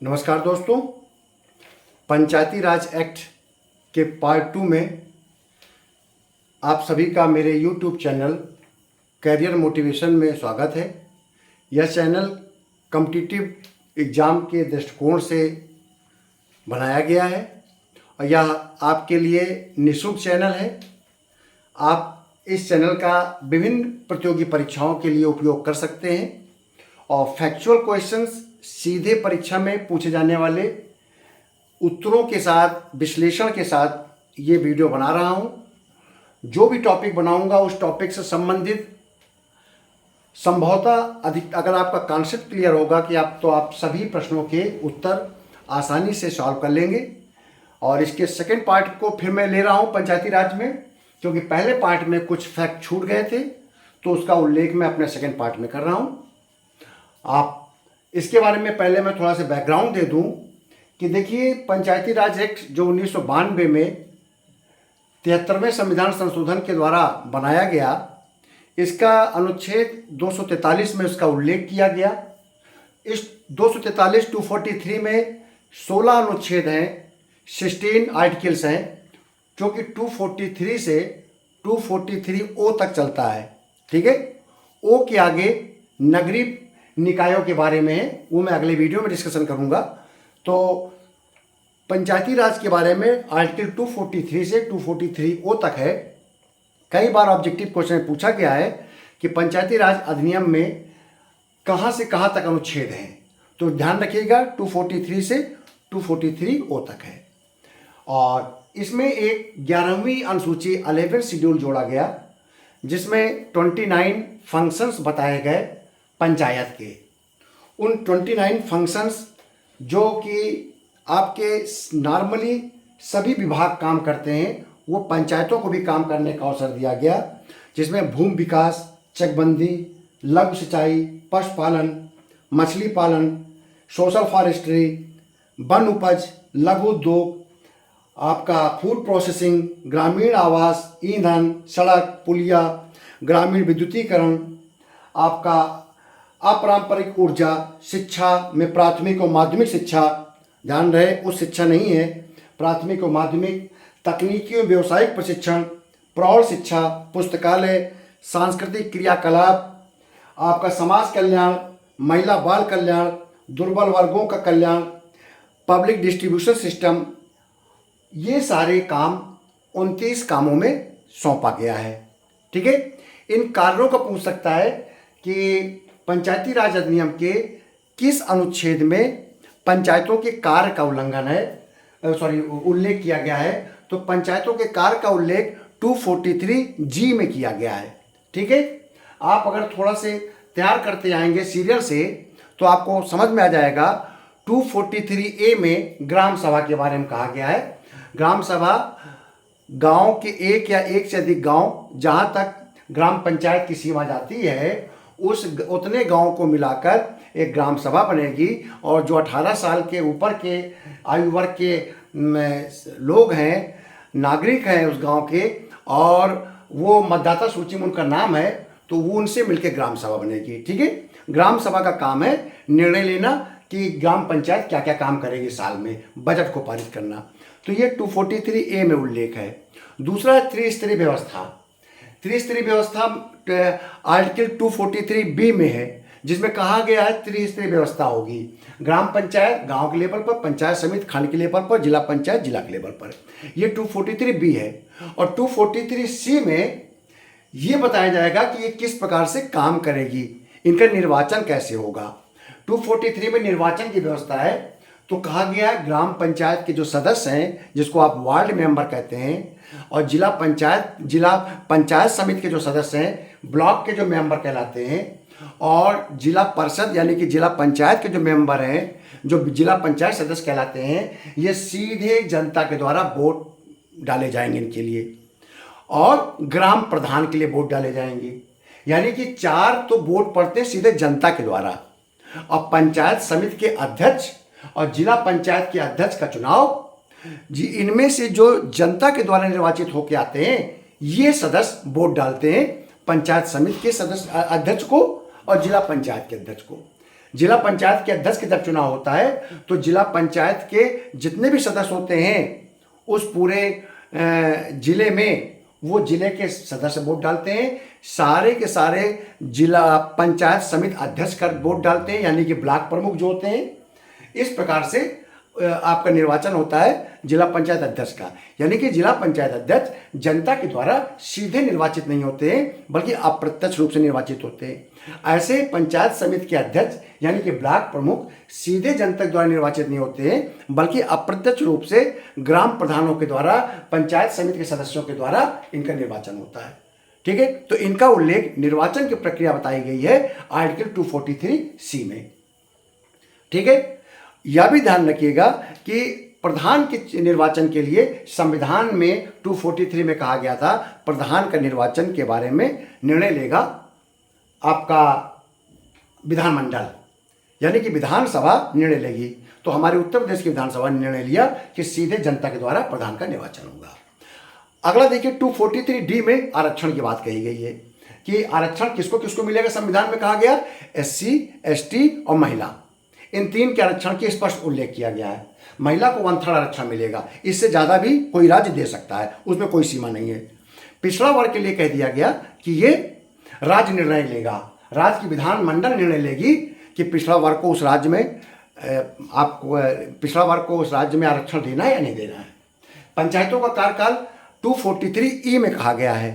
नमस्कार दोस्तों, पंचायती राज एक्ट के पार्ट 2 में आप सभी का मेरे यूट्यूब चैनल कैरियर मोटिवेशन में स्वागत है। यह चैनल कॉम्पिटिटिव एग्ज़ाम के दृष्टिकोण से बनाया गया है और यह आपके लिए निःशुल्क चैनल है। आप इस चैनल का विभिन्न प्रतियोगी परीक्षाओं के लिए उपयोग कर सकते हैं और फैक्चुअल क्वेश्चंस सीधे परीक्षा में पूछे जाने वाले उत्तरों के साथ विश्लेषण के साथ ये वीडियो बना रहा हूँ। जो भी टॉपिक बनाऊँगा उस टॉपिक से संबंधित संभवतः अधिक अगर आपका कॉन्सेप्ट क्लियर होगा कि आप सभी प्रश्नों के उत्तर आसानी से सॉल्व कर लेंगे। और इसके सेकंड पार्ट को फिर मैं ले रहा हूँ पंचायती राज में, क्योंकि पहले पार्ट में कुछ फैक्ट छूट गए थे तो उसका उल्लेख मैं अपने सेकंड पार्ट में कर रहा हूँ। आप इसके बारे में पहले मैं थोड़ा सा बैकग्राउंड दे दूं कि देखिए, पंचायती राज एक्ट जो 1992 में 73वें संविधान संशोधन के द्वारा बनाया गया, इसका अनुच्छेद 243 में उसका उल्लेख किया गया। इस 243 243 में 16 अनुच्छेद हैं, 16 आर्टिकल्स हैं, जो कि 243 से 243 ओ तक चलता है। ठीक है, ओ के आगे नगरीय निकायों के बारे में है, वो मैं अगले वीडियो में डिस्कशन करूंगा। तो पंचायती राज के बारे में आर्टिकल 243 से 243 ओ तक है। कई बार ऑब्जेक्टिव क्वेश्चन पूछा गया है कि पंचायती राज अधिनियम में कहां से कहां तक अनुच्छेद हैं, तो ध्यान रखिएगा 243 से 243 ओ तक है। और इसमें एक 11वीं अनुसूची 11 शेड्यूल जोड़ा गया, जिसमें 29 फंक्शंस बताए गए पंचायत के। उन 29 फंक्शंस जो कि आपके नॉर्मली सभी विभाग काम करते हैं, वो पंचायतों को भी काम करने का अवसर दिया गया, जिसमें भूमि विकास, चकबंदी, लघु सिंचाई, पशुपालन, मछली पालन, सोशल फॉरेस्ट्री, वन उपज, लघु उद्योग, आपका फूड प्रोसेसिंग, ग्रामीण आवास, ईंधन, सड़क, पुलिया, ग्रामीण विद्युतीकरण, आपका अपारंपरिक ऊर्जा, शिक्षा में प्राथमिक और माध्यमिक शिक्षा, ध्यान रहे उस शिक्षा नहीं है, प्राथमिक और माध्यमिक, तकनीकी और व्यावसायिक प्रशिक्षण, प्रौढ़ शिक्षा, पुस्तकालय, सांस्कृतिक क्रियाकलाप, आपका समाज कल्याण, महिला बाल कल्याण, दुर्बल वर्गों का कल्याण, पब्लिक डिस्ट्रीब्यूशन सिस्टम, ये सारे काम 29 कामों में सौंपा गया है। ठीक है, इन कार्यों को पूछ सकता है कि पंचायती राज अधिनियम के किस अनुच्छेद में पंचायतों के कार्य का उल्लंघन है, उल्लेख किया गया है। तो पंचायतों के कार्य का उल्लेख 243G में किया गया है। ठीक है, आप अगर थोड़ा से तैयार करते आएंगे सीरियल से तो आपको समझ में आ जाएगा। 243A में ग्राम सभा के बारे में कहा गया है। ग्राम सभा गांव के एक या एक से अधिक गांव, जहां तक ग्राम पंचायत की सीमा जाती है, उतने गांव को मिलाकर एक ग्राम सभा बनेगी। और जो 18 साल के ऊपर के आयु वर्ग के लोग हैं, नागरिक हैं उस गांव के, और वो मतदाता सूची में उनका नाम है, तो वो उनसे मिलकर ग्राम सभा बनेगी। ठीक है, ग्राम सभा का काम है निर्णय लेना कि ग्राम पंचायत क्या क्या काम करेगी साल में, बजट को पारित करना। तो ये 243A में उल्लेख है। दूसरा है त्रिस्तरीय व्यवस्था। त्रिस्तरीय व्यवस्था आर्टिकल 243B में है, जिसमें कहा गया है त्रिस्तरीय व्यवस्था होगी। ग्राम पंचायत गांव के लेवल पर, पंचायत समिति खंड के लेवल पर, जिला पंचायत जिला के लेवल पर। ये 243B है। और 243C में ये बताया जाएगा कि ये किस प्रकार से काम करेगी, इनका निर्वाचन कैसे होगा। 243 में निर्वाचन की व्यवस्था है। तो कहा गया है ग्राम पंचायत के जो सदस्य हैं, जिसको आप वार्ड मेंबर कहते हैं, और जिला पंचायत समिति के जो सदस्य हैं, ब्लॉक के जो मेंबर कहलाते हैं, और जिला परिषद यानी कि जिला पंचायत के जो मेंबर हैं, जो जिला पंचायत सदस्य कहलाते हैं, ये सीधे जनता के द्वारा वोट डाले जाएंगे इनके लिए। और ग्राम प्रधान के लिए वोट डाले जाएंगे, यानी कि 4 तो वोट पड़ते हैं सीधे जनता के द्वारा। और पंचायत समिति के अध्यक्ष और जिला पंचायत के अध्यक्ष का चुनाव जी, इनमें से जो जनता के द्वारा निर्वाचित होकर आते हैं, ये सदस्य वोट डालते हैं पंचायत समिति के सदस्य अध्यक्ष को और जिला पंचायत के अध्यक्ष को। जिला पंचायत के अध्यक्ष का जब चुनाव होता है तो जिला पंचायत के जितने भी सदस्य होते हैं उस पूरे जिले में वो जिले के सदस्य वोट डालते हैं, सारे के सारे जिला पंचायत समिति अध्यक्ष का वोट डालते हैं, यानी कि ब्लॉक प्रमुख जो होते हैं। इस प्रकार से आपका निर्वाचन होता है जिला पंचायत अध्यक्ष का, यानी कि जिला पंचायत अध्यक्ष जनता के द्वारा सीधे निर्वाचित नहीं होते हैं बल्कि अप्रत्यक्ष रूप से निर्वाचित होते हैं। ऐसे पंचायत समिति के अध्यक्ष यानी कि ब्लॉक प्रमुख सीधे जनता द्वारा निर्वाचित नहीं होते हैं बल्कि अप्रत्यक्ष रूप से ग्राम प्रधानों के द्वारा, पंचायत समिति के सदस्यों के द्वारा इनका निर्वाचन होता है। ठीक है, तो इनका उल्लेख निर्वाचन की प्रक्रिया बताई गई है आर्टिकल 243C में। ठीक है, यह भी ध्यान रखिएगा कि प्रधान के निर्वाचन के लिए संविधान में 243 में कहा गया था प्रधान का निर्वाचन के बारे में निर्णय लेगा आपका विधानमंडल, यानी कि विधानसभा निर्णय लेगी। तो हमारे उत्तर प्रदेश की विधानसभा ने निर्णय लिया कि सीधे जनता के द्वारा प्रधान का निर्वाचन होगा। अगला देखिए 243D में आरक्षण की बात कही गई है कि आरक्षण किसको किसको मिलेगा। संविधान में कहा गया SC, ST और महिला, इन तीन के आरक्षण की स्पष्ट उल्लेख किया गया है। महिला को 1/3 आरक्षण मिलेगा, इससे ज़्यादा भी कोई राज्य दे सकता है, उसमें कोई सीमा नहीं है। पिछड़ा वर्ग के लिए कह दिया गया कि ये राज्य निर्णय लेगा, राज्य की विधानमंडल निर्णय लेगी कि पिछड़ा वर्ग को उस राज्य में आपको पिछड़ा वर्ग को उस राज्य में आरक्षण देना है या नहीं देना है। पंचायतों का कार्यकाल 243E में कहा गया है।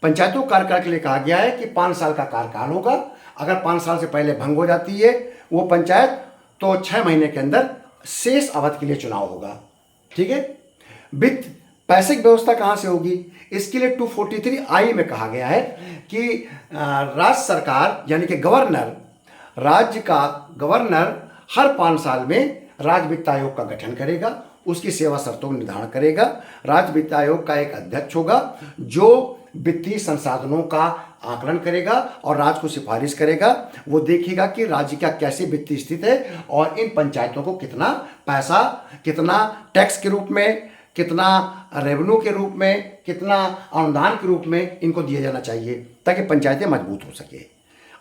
पंचायतों का कार्यकाल के लिए कहा गया है कि 5 साल का कार्यकाल होगा। अगर 5 साल से पहले भंग हो जाती है वो पंचायत तो 6 महीने के अंदर शेष अवधि के लिए चुनाव होगा। ठीक है, वित्त पैसे की व्यवस्था कहाँ से होगी, इसके लिए 243I में कहा गया है कि राज्य सरकार यानी कि गवर्नर, राज्य का गवर्नर हर 5 साल में राज्य वित्त आयोग का गठन करेगा, उसकी सेवा शर्तों का निर्धारण करेगा। राज्य वित्त आयोग का एक अध्यक्ष होगा जो वित्तीय संसाधनों का आकलन करेगा और राज्य को सिफारिश करेगा। वो देखेगा कि राज्य का कैसी वित्तीय स्थिति है और इन पंचायतों को कितना पैसा, कितना टैक्स के रूप में, कितना रेवेन्यू के रूप में, कितना अनुदान के रूप में इनको दिया जाना चाहिए ताकि पंचायतें मजबूत हो सके।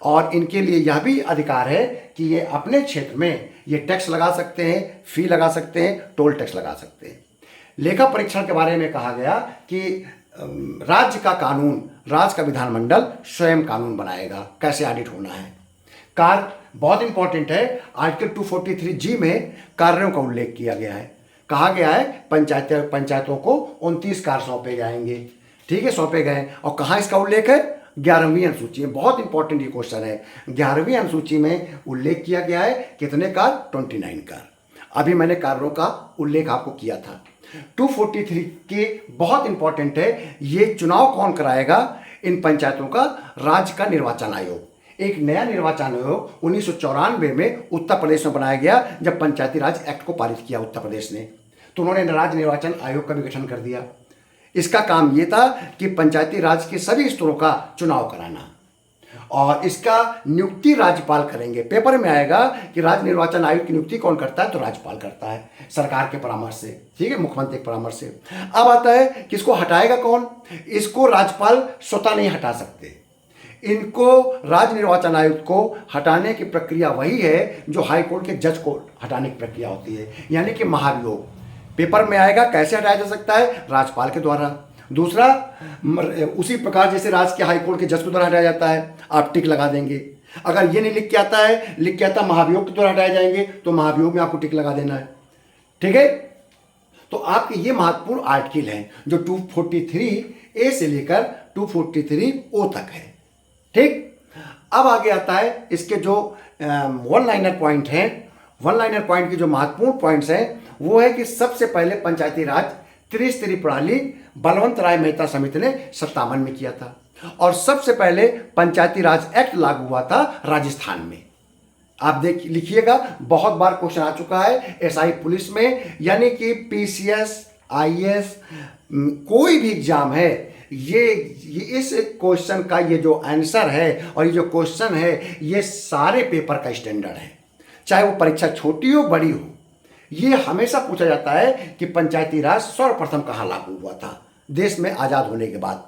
और इनके लिए यह भी अधिकार है कि ये अपने क्षेत्र में ये टैक्स लगा सकते हैं, फी लगा सकते हैं, टोल टैक्स लगा सकते हैं। लेखा परीक्षण के बारे में कहा गया कि राज्य का कानून, राज्य का विधानमंडल स्वयं कानून बनाएगा, कैसे ऑडिट होना है। कार्य बहुत इंपॉर्टेंट है, आर्टिकल 243G में कार्यों का उल्लेख किया गया है। कहा गया है पंचायतों को 29 कार्य सौंपे जाएंगे। ठीक है, सौंपे गए। और कहाँ इसका उल्लेख है, 11वीं अनुसूची में। बहुत इंपॉर्टेंट ये क्वेश्चन है। 11वीं अनुसूची में उल्लेख किया गया है कितने कार्य, 29 कार्य। अभी मैंने कार्यों का उल्लेख आपको किया था। 243 के बहुत इंपॉर्टेंट है, ये चुनाव कौन कराएगा इन पंचायतों का, राज्य का निर्वाचन आयोग। एक नया निर्वाचन आयोग 1994 में उत्तर प्रदेश में बनाया गया जब पंचायती राज एक्ट को पारित किया उत्तर प्रदेश ने, तो उन्होंने राज्य निर्वाचन आयोग का भी गठन कर दिया। इसका काम ये था कि पंचायती राज के सभी स्तरों का चुनाव कराना और इसका नियुक्ति राज्यपाल करेंगे। पेपर में आएगा कि राज्य निर्वाचन आयोग की नियुक्ति कौन करता है, तो राज्यपाल करता है सरकार के परामर्श से। ठीक है, मुख्यमंत्री के परामर्श से। अब आता है कि इसको हटाएगा कौन, इसको राज्यपाल स्वतः नहीं हटा सकते। इनको राज्य निर्वाचन आयुक्त को हटाने की प्रक्रिया वही है जो हाई कोर्ट के जज को हटाने की प्रक्रिया होती है, यानी कि महाभियोग। पेपर में आएगा कैसे हटाया जा सकता है, राज्यपाल के द्वारा। दूसरा, उसी प्रकार जैसे राज्य के हाई कोर्ट के जज के द्वारा हटाया जाता है, आप टिक लगा देंगे। अगर ये नहीं लिख के आता है, लिख के आता महाभियोग के द्वारा हटाए जाएंगे तो महाभियोग में आपको टिक लगा देना है। ठीक है, तो आपके ये महत्वपूर्ण आर्टिकल हैं जो 243A से लेकर 243O तक है। ठीक, अब आगे आता है इसके जो वन लाइनर पॉइंट हैं। वन लाइनर पॉइंट के जो महत्वपूर्ण पॉइंट्स हैं वो है कि सबसे पहले पंचायती राज त्रिस्तरीय प्रणाली बलवंत राय मेहता समिति ने 57 में किया था और सबसे पहले पंचायती राज एक्ट लागू हुआ था राजस्थान में। आप देख लिखिएगा, बहुत बार क्वेश्चन आ चुका है एसआई पुलिस में, यानी कि पीसीएस, आईएएस, कोई भी एग्जाम है, ये इस क्वेश्चन का ये जो आंसर है और ये जो क्वेश्चन है ये सारे पेपर का स्टैंडर्ड है, चाहे वो परीक्षा छोटी हो बड़ी हो। ये हमेशा पूछा जाता है कि पंचायती राज सर्वप्रथम कहाँ लागू हुआ था देश में आज़ाद होने के बाद।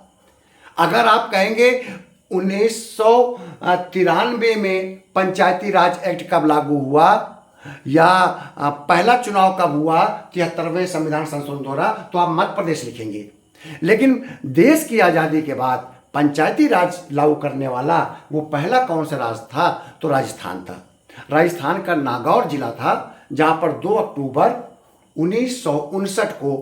अगर आप कहेंगे 1993 में पंचायती राज एक्ट कब लागू हुआ, या पहला चुनाव कब हुआ 73वें संविधान संशोधन द्वारा, तो आप मध्य प्रदेश लिखेंगे। लेकिन देश की आज़ादी के बाद पंचायती राज लागू करने वाला वो पहला कौन सा राज्य था, तो राजस्थान था। राजस्थान का नागौर जिला था, जहाँ पर 2 अक्टूबर 1959 को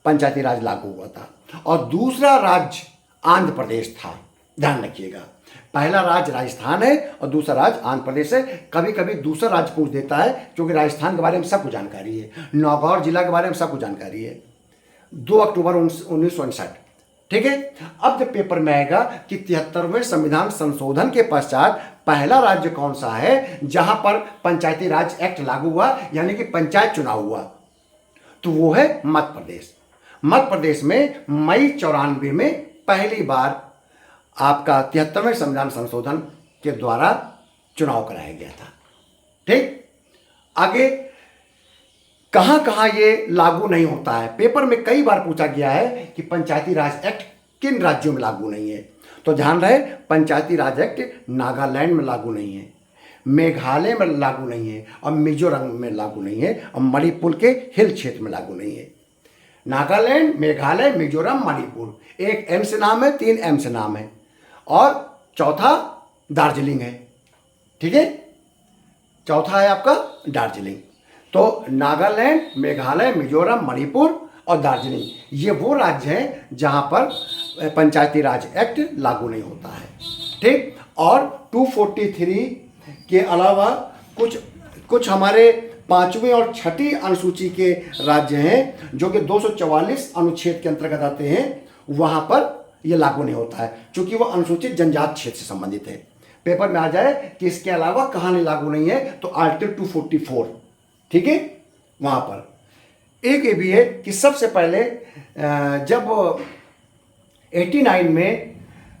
पंचायती राज लागू हुआ था। और दूसरा राज्य आंध्र प्रदेश था, ध्यान रखिएगा। पहला राज्य राजस्थान है और दूसरा राज्य आंध्र प्रदेश है। कभी कभी दूसरा राज्य पूछ देता है, क्योंकि राजस्थान के बारे में सबको जानकारी है, नागौर जिला के बारे में सबको जानकारी है। 2 अक्टूबर 1959, ठीक है। अब जब पेपर में आएगा कि 73वें संविधान संशोधन के पश्चात पहला राज्य कौन सा है जहां पर पंचायती राज एक्ट लागू हुआ, यानी कि पंचायत चुनाव हुआ, तो वो है मध्य प्रदेश। मध्य प्रदेश में मई 94 में पहली बार आपका 73वें संविधान संशोधन के द्वारा चुनाव कराया गया था, ठीक। आगे कहां कहां ये लागू नहीं होता है, पेपर में कई बार पूछा गया है कि पंचायती राज एक्ट किन राज्यों में लागू नहीं है, तो ध्यान रहे पंचायती राज एक्ट नागालैंड में लागू नहीं है, मेघालय में लागू नहीं है, और मिजोरम में लागू नहीं है, और मणिपुर के हिल क्षेत्र में लागू नहीं है। नागालैंड, मेघालय, मिजोरम, मणिपुर, एक एम से नाम है, 3 एम से नाम है, और चौथा दार्जिलिंग है, ठीक है। चौथा है आपका दार्जिलिंग। तो नागालैंड, मेघालय, मिजोरम, मणिपुर और दार्जिलिंग, ये वो राज्य हैं जहां पर पंचायती राज एक्ट लागू नहीं होता है, ठीक। और 243 के अलावा कुछ हमारे 5वीं और 6ठी अनुसूची के राज्य हैं जो कि 244 अनुच्छेद के अंतर्गत आते हैं, वहां पर यह लागू नहीं होता है, क्योंकि वो अनुसूचित जनजाति क्षेत्र से संबंधित है। पेपर में आ जाए कि इसके अलावा कहां नहीं लागू नहीं है, तो आर्टिकल 244, ठीक है। वहां पर एक ये भी है कि सबसे पहले जब 89 में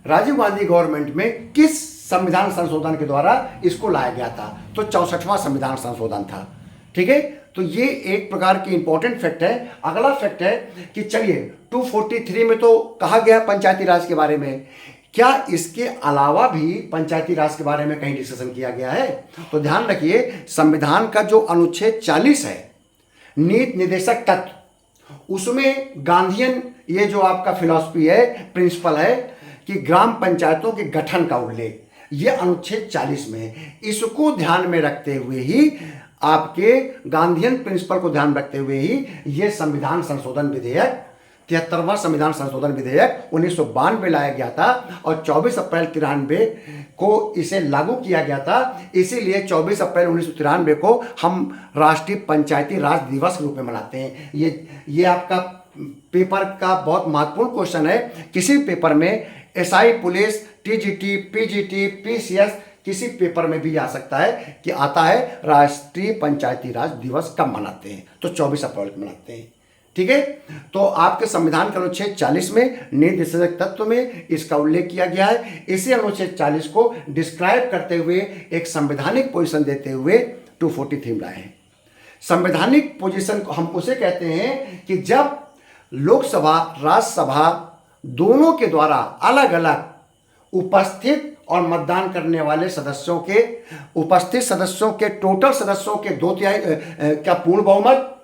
राजीव गांधी गवर्नमेंट में किस संविधान संशोधन के द्वारा इसको लाया गया था, तो 64वां संविधान संशोधन था, ठीक है। तो ये एक प्रकार की इंपॉर्टेंट फैक्ट है। अगला फैक्ट है कि चलिए 243 में तो कहा गया पंचायती राज के बारे में, क्या इसके अलावा भी पंचायती राज के बारे में कहीं डिस्कशन किया गया है, तो ध्यान रखिए संविधान का जो अनुच्छेद 40 है, नीति निर्देशक तत्व, उसमें गांधीयन ये जो आपका फिलॉसफी है, प्रिंसिपल है कि ग्राम पंचायतों के गठन का उल्लेख, ये अनुच्छेद 40 में है। इसको ध्यान में रखते हुए ही, आपके गांधीयन प्रिंसिपल को ध्यान रखते हुए ही ये संविधान संशोधन विधेयक 73वां संविधान संशोधन विधेयक 1992 लाया गया था, और 24 अप्रैल 93 को इसे लागू किया गया था। इसीलिए 24 अप्रैल 1993 को हम राष्ट्रीय पंचायती राज दिवस के रूप में मनाते हैं। ये आपका पेपर का बहुत महत्वपूर्ण क्वेश्चन है। किसी पेपर में SI, police, TGT, PGT, PCS, किसी पेपर में भी आ सकता है कि आता है राष्ट्रीय पंचायती राज दिवस कब मनाते हैं, तो 24 अप्रैल को मनाते हैं, ठीक है। तो आपके संविधान के अनुच्छेद 40 में नीति निर्देशक तत्व में इसका उल्लेख किया गया है। इसी अनुच्छेद 40 को डिस्क्राइब करते हुए एक संवैधानिक पोजीशन देते हुए 243 लाए हैं। संवैधानिक पोजीशन को हम उसे कहते हैं कि जब लोकसभा, राज्यसभा दोनों के द्वारा अलग अलग उपस्थित और मतदान करने वाले सदस्यों के, उपस्थित सदस्यों के टोटल सदस्यों के 2/3 का पूर्ण बहुमत,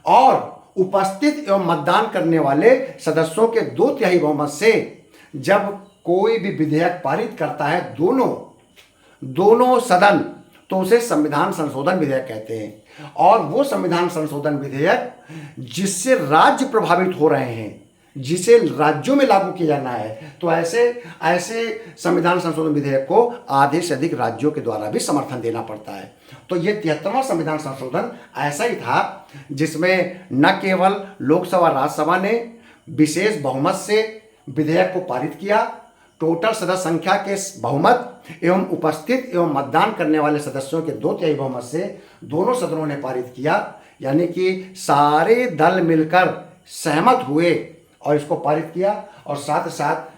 और उपस्थित एवं मतदान करने वाले सदस्यों के 2/3 बहुमत से जब कोई भी विधेयक पारित करता है दोनों सदन, तो उसे संविधान संशोधन विधेयक कहते हैं। और वो संविधान संशोधन विधेयक जिससे राज्य प्रभावित हो रहे हैं, जिसे राज्यों में लागू किया जाना है, तो ऐसे संविधान संशोधन विधेयक को आधे से अधिक राज्यों के द्वारा भी समर्थन देना पड़ता है। तो ये 73वां संविधान संशोधन ऐसा ही था जिसमें न केवल लोकसभा, राज्यसभा ने विशेष बहुमत से विधेयक को पारित किया, टोटल सदस्य संख्या के बहुमत एवं उपस्थित एवं मतदान करने वाले सदस्यों के 2/3 बहुमत से दोनों सदनों ने पारित किया, यानी कि सारे दल मिलकर सहमत हुए और इसको पारित किया, और साथ साथ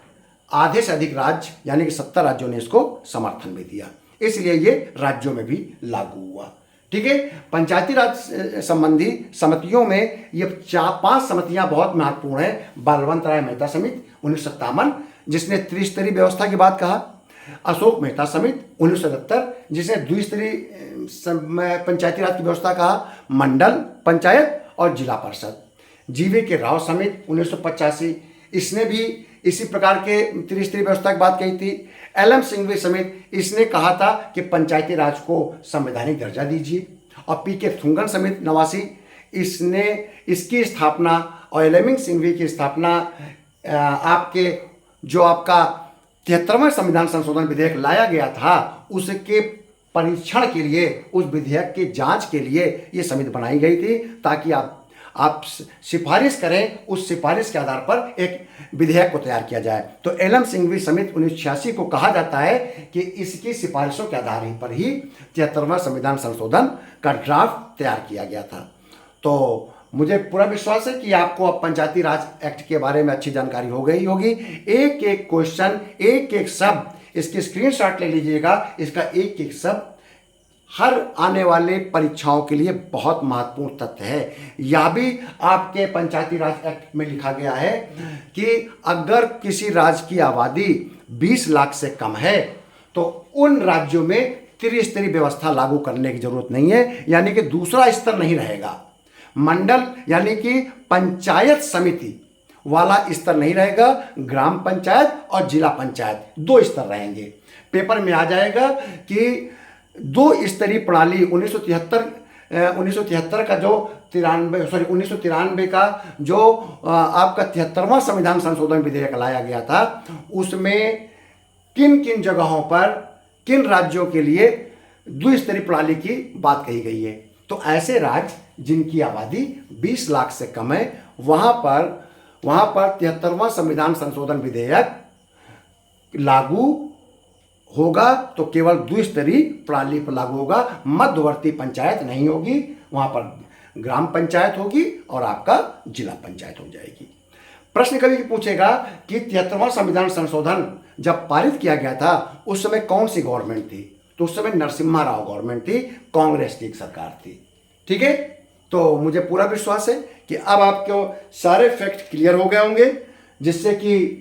आधे से अधिक राज्य यानी कि 70 राज्यों ने इसको समर्थन भी दिया, इसलिए ये राज्यों में भी लागू हुआ, ठीक है। पंचायती राज संबंधी समितियों में ये 5 समितियां बहुत महत्वपूर्ण है। बलवंत राय मेहता समिति 1957, जिसने त्रिस्तरीय व्यवस्था की बात कहा, अशोक मेहता समिति 1977 जिसने द्विस्तरीय पंचायती राज की व्यवस्था कहा, मंडल पंचायत और जिला परिषद, जीवे के राव समिति 1985 इसने भी इसी प्रकार के त्रिस्तरीय व्यवस्था की बात कही थी। एल एम सिंघवी समिति इसने कहा था कि पंचायती राज को संवैधानिक दर्जा दीजिए, और पी के थुंगन समिति 89 इसने इसकी स्थापना और एलेमिंग सिंघवी की स्थापना आपके जो आपका 73वां संविधान संशोधन विधेयक लाया गया था उसके परीक्षण के लिए, उस विधेयक की जांच के लिए ये समिति बनाई गई थी, ताकि आप सिफारिश करें, उस सिफारिश के आधार पर एक विधेयक को तैयार किया जाए। तो एल एम सिंघवी समिति 1986 को कहा जाता है कि इसकी सिफारिशों के आधार पर ही 73वां संविधान संशोधन का ड्राफ्ट तैयार किया गया था। तो मुझे पूरा विश्वास है कि आपको अब पंचायती राज एक्ट के बारे में अच्छी जानकारी हो गई होगी। एक एक क्वेश्चन, एक एक शब्द इसके स्क्रीनशॉट ले लीजिएगा। इसका एक एक शब्द हर आने वाले परीक्षाओं के लिए बहुत महत्वपूर्ण तथ्य है। यह भी आपके पंचायती राज एक्ट में लिखा गया है कि अगर किसी राज्य की आबादी 20 लाख से कम है तो उन राज्यों में त्रिस्तरीय व्यवस्था लागू करने की जरूरत नहीं है, यानी कि दूसरा स्तर नहीं रहेगा। मंडल यानी कि पंचायत समिति वाला स्तर नहीं रहेगा, ग्राम पंचायत और जिला पंचायत 2 स्तर रहेंगे। पेपर में आ जाएगा कि 2 स्तरीय प्रणाली 1973 का जो 1993 का जो आपका 73वां संविधान संशोधन विधेयक लाया गया था, उसमें किन किन जगहों पर किन राज्यों के लिए द्विस्तरीय प्रणाली की बात कही गई है। तो ऐसे राज्य जिनकी आबादी 20 लाख से कम है, वहां पर 73वां संविधान संशोधन विधेयक लागू होगा तो केवल द्विस्तरीय प्रणाली पर लागू होगा, मध्यवर्ती पंचायत नहीं होगी, वहां पर ग्राम पंचायत होगी और आपका जिला पंचायत हो जाएगी। प्रश्न कभी पूछेगा कि 73वां संविधान संशोधन जब पारित किया गया था उस समय कौन सी गवर्नमेंट थी, तो उस समय नरसिम्हा राव गवर्नमेंट थी, कांग्रेस की एक सरकार थी। ठीक है, तो मुझे पूरा विश्वास है कि अब आपको सारे फैक्ट क्लियर हो गए होंगे, जिससे कि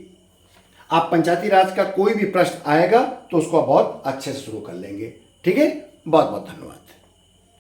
आप पंचायती राज का कोई भी प्रश्न आएगा तो उसको बहुत अच्छे से शुरू कर लेंगे। ठीक है, बहुत बहुत धन्यवाद।